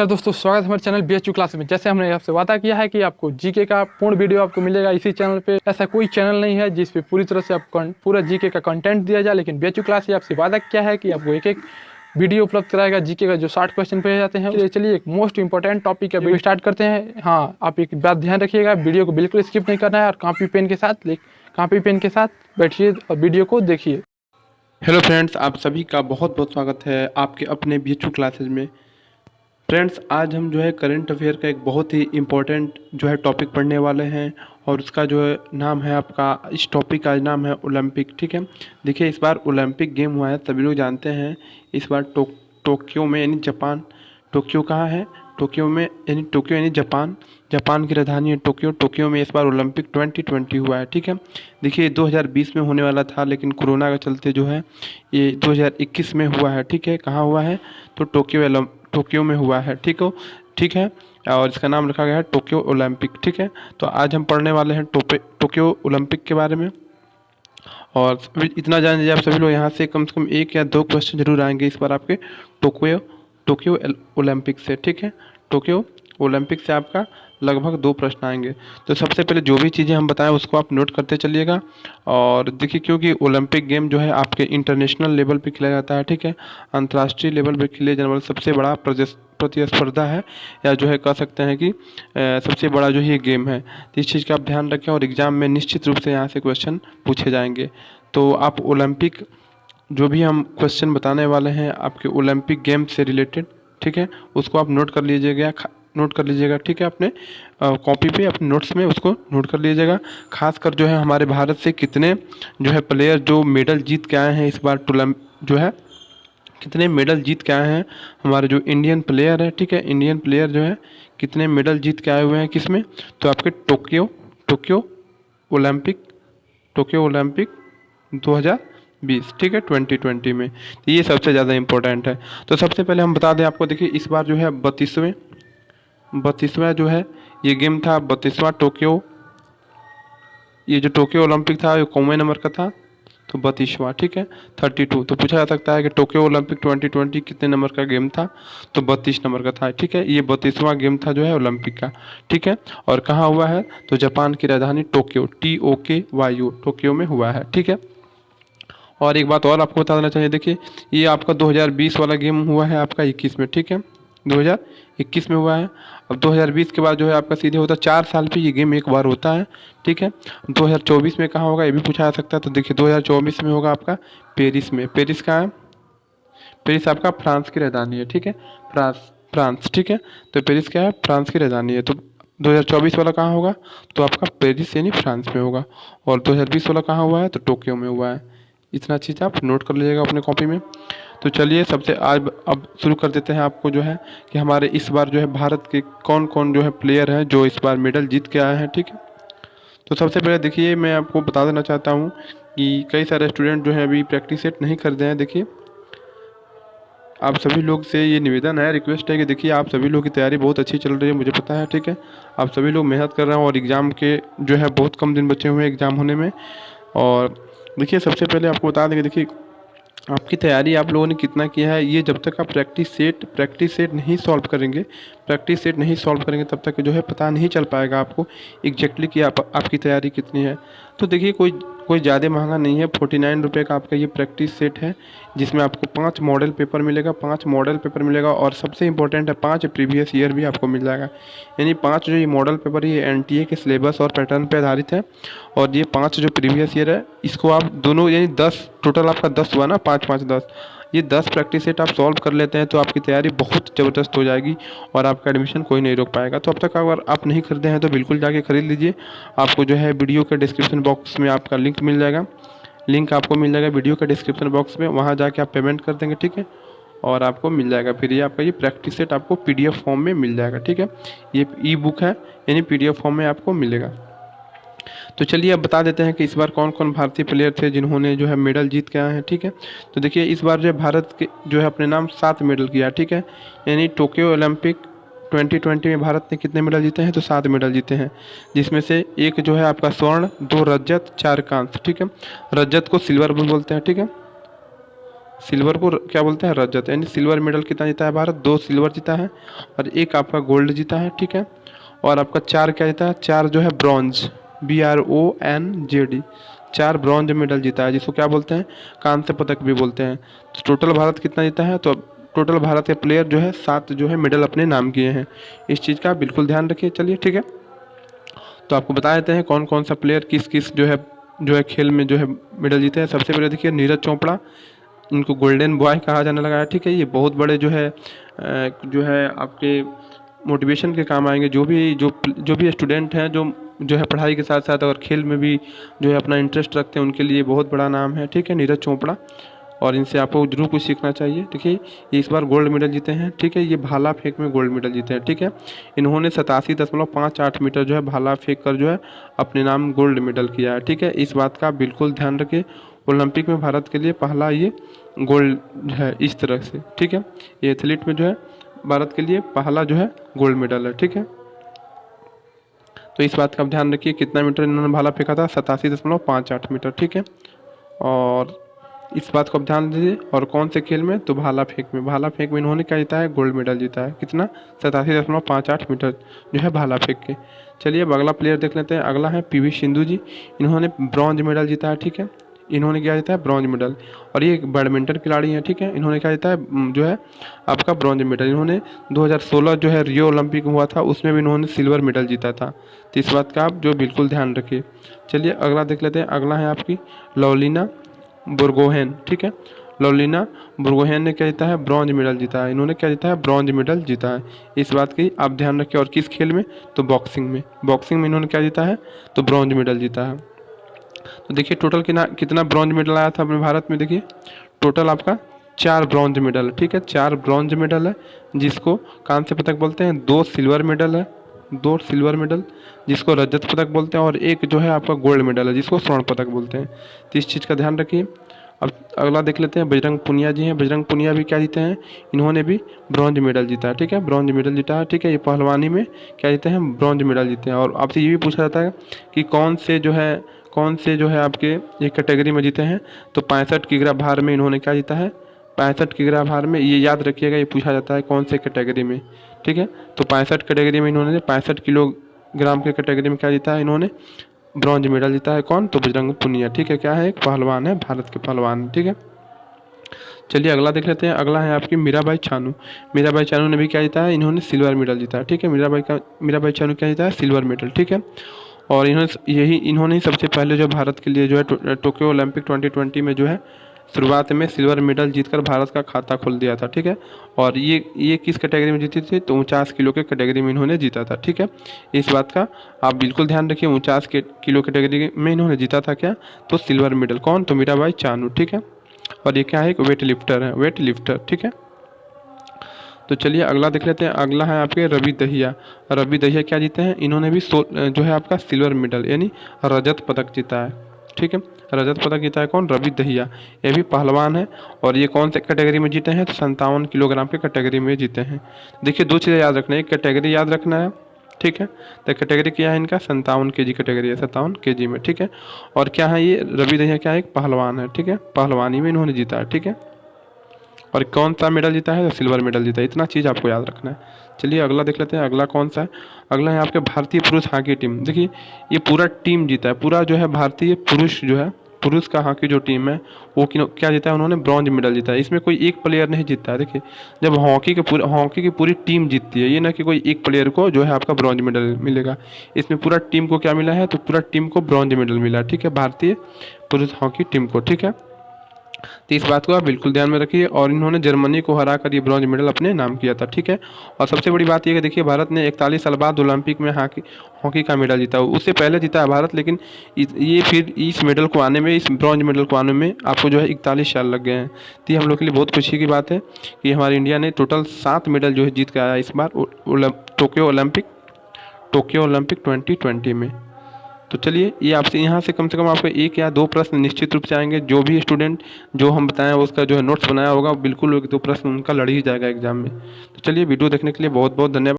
नमस्कार दोस्तों, स्वागत है हमारे चैनल BHU क्लास में। जैसे हमने आपसे वादा किया है कि आपको जीके का पूर्ण वीडियो आपको मिलेगा इसी चैनल पे। ऐसा कोई चैनल नहीं है जिस पे पूरी तरह से आपको पूरा जीके का कंटेंट दिया जाए, लेकिन BHU क्लास ही आपसे वादा किया है कि आपको एक एक वीडियो उपलब्ध कराएगा जीके का, जो 60 क्वेश्चन पे जाते हैं। चलिए एक मोस्ट इंपॉर्टेंट टॉपिक का वीडियो स्टार्ट करते हैं। हाँ, आप एक बात ध्यान रखिएगा, वीडियो को बिल्कुल स्किप नहीं करना है और कॉपी पेन के साथ बैठिए और वीडियो को देखिए। हेलो फ्रेंड्स, आप सभी का बहुत बहुत स्वागत है आपके अपने BHU क्लासेज में। फ्रेंड्स, आज हम जो है करंट अफेयर का एक बहुत ही इम्पोर्टेंट जो है टॉपिक पढ़ने वाले हैं और उसका जो है नाम है आपका, इस टॉपिक का नाम है ओलंपिक। ठीक है, देखिए इस बार ओलंपिक गेम हुआ है, सभी लोग जानते हैं। इस बार टोक्यो में यानी जापान, टोक्यो कहाँ है, टोक्यो में यानी टोक्यो यानी जापान, जापान की राजधानी है टोक्यो। टोक्यो में इस बार ओलंपिक 2020 हुआ है। ठीक है, देखिए 2020 में होने वाला था, लेकिन कोरोना के चलते जो है ये 2021 में हुआ है। ठीक है, कहाँ हुआ है, तो टोक्यो में हुआ है। ठीक है, और इसका नाम रखा गया है टोक्यो ओलंपिक। ठीक है, तो आज हम पढ़ने वाले हैं टोक्यो ओलंपिक के बारे में। और इतना जान लीजिए आप सभी लोग, यहाँ से कम एक या दो क्वेश्चन जरूर आएंगे इस बार आपके टोक्यो ओलंपिक से। ठीक है, टोक्यो ओलंपिक से आपका लगभग 2 प्रश्न आएंगे। तो सबसे पहले जो भी चीज़ें हम बताएं उसको आप नोट करते चलिएगा। और देखिए, क्योंकि ओलंपिक गेम जो है आपके इंटरनेशनल लेवल पे खेला जाता है। ठीक है, अंतर्राष्ट्रीय लेवल पे खेले जाने वाला सबसे बड़ा प्रतिस्पर्धा है, या जो है कह सकते हैं कि सबसे बड़ा जो ये गेम है। तो इस चीज़ का आप ध्यान रखें और एग्ज़ाम में निश्चित रूप से यहाँ से क्वेश्चन पूछे जाएंगे। तो आप ओलंपिक जो भी हम क्वेश्चन बताने वाले हैं आपके ओलंपिक गेम से रिलेटेड, ठीक है, उसको आप नोट कर लीजिएगा। ठीक है, अपने कॉपी पे अपने नोट्स में उसको नोट कर लीजिएगा। खासकर जो है हमारे भारत से कितने जो है प्लेयर जो मेडल जीत के आए हैं इस बार जो है कितने मेडल जीत के आए हैं हमारे जो इंडियन प्लेयर है। ठीक है, इंडियन प्लेयर जो है कितने मेडल जीत के आए हुए हैं किसमें, तो आपके टोक्यो ओलंपिक 2020, ठीक है, 2020 में। तो ये सबसे ज़्यादा इम्पोर्टेंट है। तो सबसे पहले हम बता दें आपको, देखिए इस बार जो है 32वां जो है ये गेम था, 32वां टोक्यो, ये जो टोक्यो ओलंपिक था ये कौन नंबर का था, तो 32वां। ठीक है, 32। तो पूछा जा सकता है कि टोक्यो ओलंपिक 2020 कितने नंबर का गेम था, तो 32 नंबर का था। ठीक है, ये 32वां गेम था जो है ओलंपिक का। ठीक है, और कहाँ हुआ है, तो जापान की राजधानी टोक्यो, TOKYO, टोक्यो में हुआ है। ठीक है, और एक बात और आपको बता देना चाहिए, देखिए ये आपका 2020 वाला गेम हुआ है आपका 21 में। ठीक है, 2021 में हुआ है। अब 2020 के बाद जो है आपका सीधे होता है 4 साल पे ये गेम एक बार होता है। ठीक है, 2024 में कहाँ होगा ये भी पूछा जा सकता है। तो देखिए 2024 में होगा आपका पेरिस में। पेरिस कहाँ है, पेरिस आपका फ्रांस की राजधानी है। ठीक है, फ्रांस। ठीक है, तो पेरिस क्या है, फ्रांस की राजधानी है। तो 2024 वाला कहाँ होगा, तो आपका पेरिस यानी फ्रांस में होगा। और 2020 वाला कहाँ हुआ है, तो टोक्यो में हुआ है। इतना चीज़ आप नोट कर लीजिएगा अपने कॉपी में। तो चलिए सबसे आज अब शुरू कर देते हैं आपको जो है कि हमारे इस बार जो है भारत के कौन कौन जो है प्लेयर हैं जो इस बार मेडल जीत के आए हैं। ठीक है, तो सबसे पहले देखिए मैं आपको बता देना चाहता हूँ कि कई सारे स्टूडेंट जो हैं अभी प्रैक्टिस सेट नहीं कर रहे हैं। देखिए आप सभी लोग से ये निवेदन है, रिक्वेस्ट है कि देखिए आप सभी लोग की तैयारी बहुत अच्छी चल रही है, मुझे पता है। ठीक है, आप सभी लोग मेहनत कर रहे हैं और एग्ज़ाम के जो है बहुत कम दिन बचे हुए हैं एग्ज़ाम होने में। और देखिए सबसे पहले आपको बता दें कि देखिए आपकी तैयारी आप लोगों ने कितना किया है, ये जब तक आप प्रैक्टिस सेट नहीं सॉल्व करेंगे तब तक जो है पता नहीं चल पाएगा आपको एग्जैक्टली कि आपकी तैयारी कितनी है। तो देखिए कोई ज़्यादा महंगा नहीं है, 49 रुपये का आपका ये प्रैक्टिस सेट है, जिसमें आपको 5 मॉडल पेपर मिलेगा और सबसे इंपॉर्टेंट है 5 प्रीवियस ईयर भी आपको मिल जाएगा। यानी 5 जो ये मॉडल पेपर ये NTA के सिलेबस और पैटर्न पे आधारित है, और ये 5 जो प्रीवियस ईयर है इसको आप दोनों यानी 10 टोटल आपका 10 हुआ ना, 5 5 10, ये 10 प्रैक्टिस सेट आप सॉल्व कर लेते हैं तो आपकी तैयारी बहुत ज़बरदस्त हो जाएगी और आपका एडमिशन कोई नहीं रोक पाएगा। तो अब तक अगर आप नहीं खरीदे हैं तो बिल्कुल जाके खरीद लीजिए। आपको जो है वीडियो के डिस्क्रिप्शन बॉक्स में आपका लिंक आपको मिल जाएगा वीडियो के डिस्क्रिप्शन बॉक्स में, वहाँ जाके आप पेमेंट कर देंगे। ठीक है, और आपको मिल जाएगा फिर ये आपका ये प्रैक्टिस सेट आपको PDF फॉर्म में मिल जाएगा। ठीक है, ये E-बुक है यानी PDF फॉर्म में आपको मिलेगा। तो चलिए अब बता देते हैं कि इस बार कौन कौन भारतीय प्लेयर थे जिन्होंने जो है मेडल जीत के आए हैं। ठीक है, तो देखिए इस बार जो है भारत के जो है अपने नाम 7 मेडल किया। ठीक है, यानी टोक्यो ओलंपिक 2020 में भारत ने कितने मेडल जीते हैं, तो 7 मेडल जीते हैं, जिसमें से एक जो है आपका स्वर्ण, 2 रजत, 4 कांस्य। ठीक है, रजत को सिल्वर भी बोलते हैं। ठीक है, सिल्वर को क्या बोलते हैं, रजत, यानी सिल्वर मेडल कितना जीता है भारत, 2 सिल्वर जीता है और 1 आपका गोल्ड जीता है, ठीक है। और आपका 4 क्या जीता है, 4 जो है ब्रॉन्ज, BRONZ, 4 ब्रॉन्ज मेडल जीता है, जिसको क्या बोलते हैं, कांस्य पदक भी बोलते हैं। तो टोटल भारत कितना जीता है, तो टोटल भारत के प्लेयर जो है 7 जो है मेडल अपने नाम किए हैं। इस चीज़ का बिल्कुल ध्यान रखिए। चलिए ठीक है, तो आपको बता देते हैं कौन कौन सा प्लेयर किस किस जो है खेल में जो है मेडल जीते हैं। सबसे पहले देखिए नीरज चोपड़ा, इनको गोल्डन बॉय कहा जाने लगा है, ठीक है। ये बहुत बड़े जो है आपके मोटिवेशन के काम आएंगे। जो भी स्टूडेंट हैं जो है पढ़ाई के साथ साथ अगर खेल में भी जो है अपना इंटरेस्ट रखते हैं, उनके लिए बहुत बड़ा नाम है, ठीक है, नीरज चोपड़ा। और इनसे आपको जरूर कुछ सीखना चाहिए। देखिए ये इस बार गोल्ड मेडल जीते हैं, ठीक है। ये भाला फेंक में गोल्ड मेडल जीते हैं, ठीक है। इन्होंने 87.58 मीटर जो है भाला फेंक कर जो है अपने नाम गोल्ड मेडल किया है, ठीक है। इस बात का बिल्कुल ध्यान रखिए। ओलंपिक में भारत के लिए पहला ये गोल्ड है इस तरह से, ठीक है। ये एथलीट में जो है भारत के लिए पहला जो है गोल्ड मेडल है, ठीक है। तो इस बात का ध्यान रखिए। कितना मीटर इन्होंने भाला फेंका था, 87.58 मीटर, ठीक है। और इस बात को आप ध्यान दीजिए। और कौन से खेल में, तो भाला फेंक में इन्होंने क्या जीता है, गोल्ड मेडल जीता है। कितना, 87.58 मीटर जो है भाला फेंक के। चलिए अब अगला प्लेयर देख लेते हैं। अगला है PV सिंधु जी, इन्होंने ब्रॉन्ज मेडल जीता है, ठीक है। इन्होंने क्या जीता है, ब्रॉन्ज मेडल। और ये एक बैडमिंटन खिलाड़ी हैं, ठीक है। इन्होंने क्या जीता है, जो है आपका ब्रॉन्ज मेडल। इन्होंने 2016 जो है रियो ओलंपिक हुआ था, उसमें भी इन्होंने सिल्वर मेडल जीता था। तो इस बात का आप जो बिल्कुल ध्यान रखिए। चलिए अगला देख लेते हैं। अगला है आपकी लवलीना बोर्गोहेन, ठीक है। लवलीना बोर्गोहेन ने क्या जीता है, ब्रॉन्ज मेडल जीता है। इन्होंने क्या जीता है, ब्रॉन्ज मेडल जीता है। इस बात की आप ध्यान रखिए। और किस खेल में, तो बॉक्सिंग में इन्होंने क्या जीता है, तो ब्रॉन्ज मेडल जीता है। तो देखिए टोटल कितना ब्रॉन्ज मेडल आया था अपने भारत में। देखिए टोटल आपका 4 ब्रॉन्ज मेडल है, ठीक है। 4 ब्रॉन्ज मेडल है, जिसको कांस्य पदक बोलते हैं। 2 सिल्वर मेडल जिसको रजत पदक बोलते हैं। और 1 जो है आपका गोल्ड मेडल है, जिसको स्वर्ण पदक बोलते हैं। तो इस चीज़ का ध्यान रखिए। अब अगला देख लेते हैं। बजरंग पुनिया जी हैं। बजरंग पुनिया भी क्या जीते हैं, इन्होंने भी ब्रॉन्ज मेडल जीता है, ठीक है। ब्रॉन्ज मेडल जीता है, ठीक है। ये पहलवानी में क्या जीते हैं, ब्रॉन्ज मेडल जीते हैं। और आपसे ये भी पूछा जाता है कि कौन से जो है आपके ये कैटेगरी में जीते हैं, तो 65 किग्रा भार में इन्होंने क्या जीता है, 65 किग्रा भार में। ये याद रखिएगा, ये पूछा जाता है कौन से कैटेगरी में, ठीक है। तो 65 कैटेगरी में इन्होंने 65 किलोग्राम के कैटेगरी में क्या जीता है, इन्होंने ब्रॉन्ज मेडल जीता है। कौन, तो बजरंग पुनिया, ठीक है। क्या है, एक पहलवान है, भारत के पहलवान, ठीक है। चलिए अगला देख लेते हैं। अगला है आपकी मीराबाई चानू ने भी क्या जीता है, इन्होंने सिल्वर मेडल जीता है, ठीक है। मीराबाई चानू क्या जीता है, सिल्वर मेडल, ठीक है। और इन्होंने ही सबसे पहले जो भारत के लिए जो है टोक्यो ओलंपिक 2020 में जो है शुरुआत में सिल्वर मेडल जीतकर भारत का खाता खोल दिया था, ठीक है। और ये किस कैटेगरी में जीती थी, तो 49 किलो के कैटेगरी में इन्होंने जीता था, ठीक है। इस बात का आप बिल्कुल ध्यान रखिए। 49 किलो कैटेगरी में इन्होंने जीता था क्या, तो सिल्वर मेडल। कौन, तो मीराबाई चानू, ठीक है। और ये क्या है, एक वेट लिफ्टर, ठीक है। तो चलिए अगला देख लेते हैं। अगला है आपके रवि दहिया क्या जीते हैं, इन्होंने भी जो है आपका सिल्वर मेडल यानी रजत पदक जीता है, ठीक है। रजत पदक जीता है कौन, रवि दहिया। ये भी पहलवान है। और ये कौन से कैटेगरी में जीते हैं, तो 57 किलोग्राम के कैटेगरी में जीते हैं। देखिए 2 चीज़ें याद रखना है, एक कैटेगरी याद रखना है, ठीक है। तो कैटेगरी क्या है इनका, 57 kg कैटेगरी है, 57 kg में, ठीक है। और क्या है, ये रवि दहिया क्या है, एक पहलवान है, ठीक है। पहलवानी में इन्होंने जीता है, ठीक है। और कौन सा मेडल जीता है, तो सिल्वर मेडल जीता है। इतना चीज़ आपको याद रखना है। चलिए अगला देख लेते हैं। अगला कौन सा है, अगला है आपके भारतीय पुरुष हॉकी टीम। देखिए ये पूरा टीम जीता है, पूरा जो है भारतीय पुरुष का हॉकी जो टीम है वो क्या जीता है, उन्होंने ब्रॉन्ज मेडल जीता है। इसमें कोई एक प्लेयर नहीं जीतता है। देखिए जब हॉकी की पूरी टीम जीतती है, ये ना कि कोई एक प्लेयर को जो है आपका ब्रॉन्ज मेडल मिलेगा। इसमें पूरा टीम को क्या मिला है, तो पूरा टीम को ब्रॉन्ज मेडल मिला है, ठीक है, भारतीय पुरुष हॉकी टीम को, ठीक है। तो इस बात को आप बिल्कुल ध्यान में रखिए। और इन्होंने जर्मनी को हरा कर ये ब्रॉन्ज मेडल अपने नाम किया था, ठीक है। और सबसे बड़ी बात ये है कि देखिए भारत ने 41 साल बाद ओलंपिक में हॉकी का मेडल जीता। उससे पहले जीता है भारत, लेकिन ये फिर इस ब्रॉन्ज मेडल को आने में आपको जो है 41 साल लग गए हैं। तो ये हम लोग के लिए बहुत खुशी की बात है कि हमारे इंडिया ने टोटल 7 मेडल जो है जीत के आया इस बार टोक्यो ओलंपिक 2020 में। तो चलिए ये आपसे यहाँ से कम आपको 1 या 2 प्रश्न निश्चित रूप से आएंगे। जो भी स्टूडेंट जो हम बताएं उसका जो है नोट्स बनाया होगा, बिल्कुल 1-2 प्रश्न उनका लड़ ही जाएगा एग्जाम में। तो चलिए वीडियो देखने के लिए बहुत बहुत धन्यवाद।